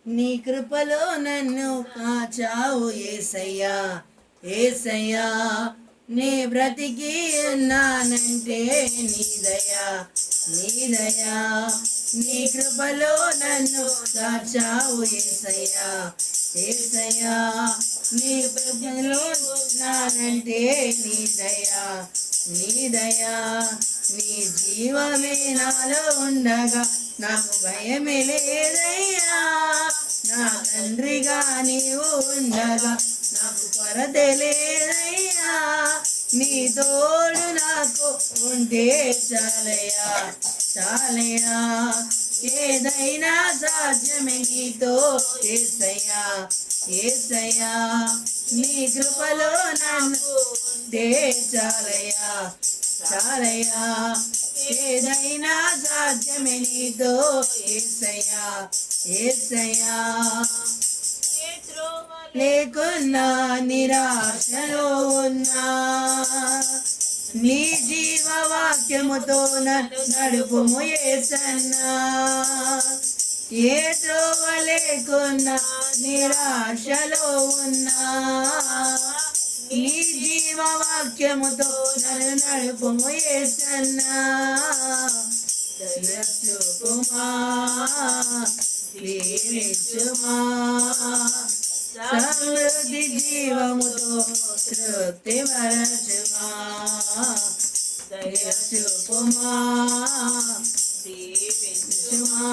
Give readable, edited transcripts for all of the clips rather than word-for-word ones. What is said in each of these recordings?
నీ కృపలో నన్ను కాచావు యేసయ్యా యేసయ్యా నీ బ్రతికి ఉన్నానంటే నీ దయా నీ కృపలో నన్ను కాచావు యేసయ్యా యేసయ్యా నీ కృపలో ఉన్నానంటే నీ దయా నీ జీవమే నాలో ఉండగా నాకు భయమే లేదయ్యా నా తండ్రిగా నీవు ఉండగా నాకు కొరత లేదయ్యా నీ తోడు నాకు ఉంటే చాలయ్యా ఏదైనా సాధ్యమే నీతో యేసయ్యా నీ కృపలో నన్ను ఉంటే చాలయ్యా ఏదైనా సాధ్యమే నీతో యేసయ్యా లేకున్నా నిరాశలో ఉన్నా నీ జీవవాక్యముతో నడుపుము యేసన్నా ఏ త్రోవ లేకున్నా నిరాశలో ఉన్నా నీ జీవవాక్యముతో నడుపుము యేసన్నా దయచూపుమా దీవించుమా సమృద్ధి జీవముతో తృప్తి పరచుమా దయచూపుమా దీవించుమా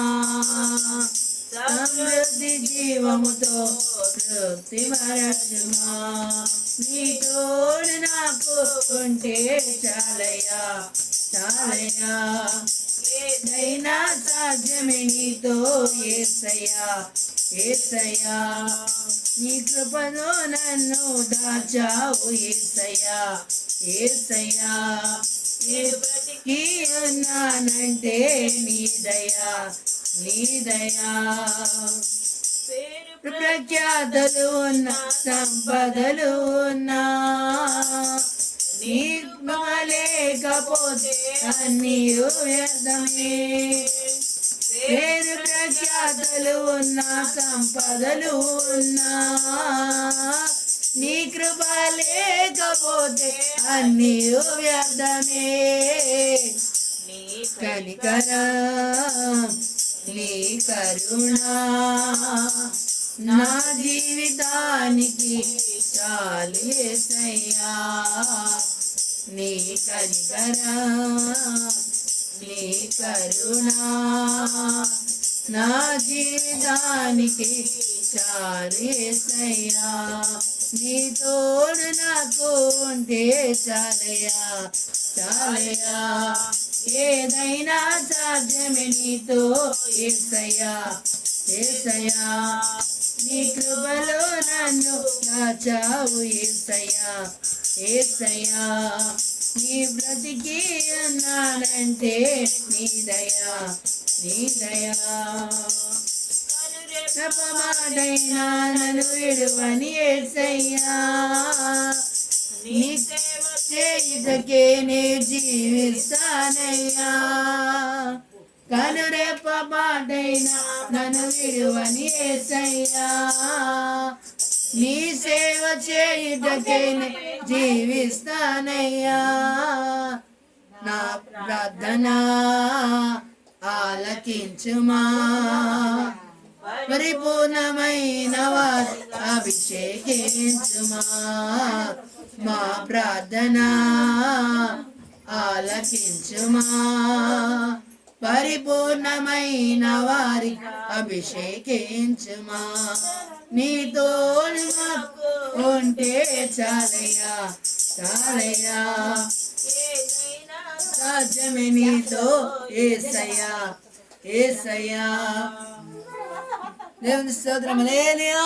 సమృద్ధి జీవముతో తృప్తి పరచుమా నీ తోడు నాకు ఉంటే చాలయ్యా ఏదైనా సాధ్యమే నీతో యేసయ్యా నీ కృపలో నన్ను దాచావు యేసయ్యా ఏ బ్రతికి ఉన్నానంటే నీ దయా ప్రఖ్యాతలు ఉన్న సంపదలు ఉన్నా నీ లేకపోతే అన్నీ వ్యర్థమే పేరు ప్రఖ్యాతలు ఉన్న సంపదలు ఉన్నా నీ కృప లేకపోతే అన్నీ వ్యర్థమే నీ కనికరం నీ కరుణా నా జీవితానికి చాలు యేసయ్యా నీ కనికరం నీ కరుణా నా జీవితానికి చాలు యేసయ్యా నీ తోడు నాకు ఉంటే చాలయ్యా ఏదైనా సాధ్యమే నీతో యేసయ్యా నీ కృపలో నన్ను దాచావు యేసయ్యా నీ బ్రతికి ఉన్నానంటే నీ దయా మాటైనా నన్ను విడువని యేసయ్యా నీ సేవ చేయుటకే నే జీవిస్తానయ్యా కనురెప్ప మాటైనా నన్ను విడువని యేసయ్యా నీ సేవ చేయుటకే నే జీవిస్తానయ్యా నా ప్రార్థన ఆలకించుమా పరిపూర్ణమైన వారి అభిషేకించుమా మా ప్రార్థన ఆలకించుమా పరిపూర్ణమైన వారి అభిషేకించుమా నీ తోడు ఉంటే చాలయ్యా సాధ్యమే నీతో యేసయ్యా దేవుని స్తోత్రం హల్లెలూయా.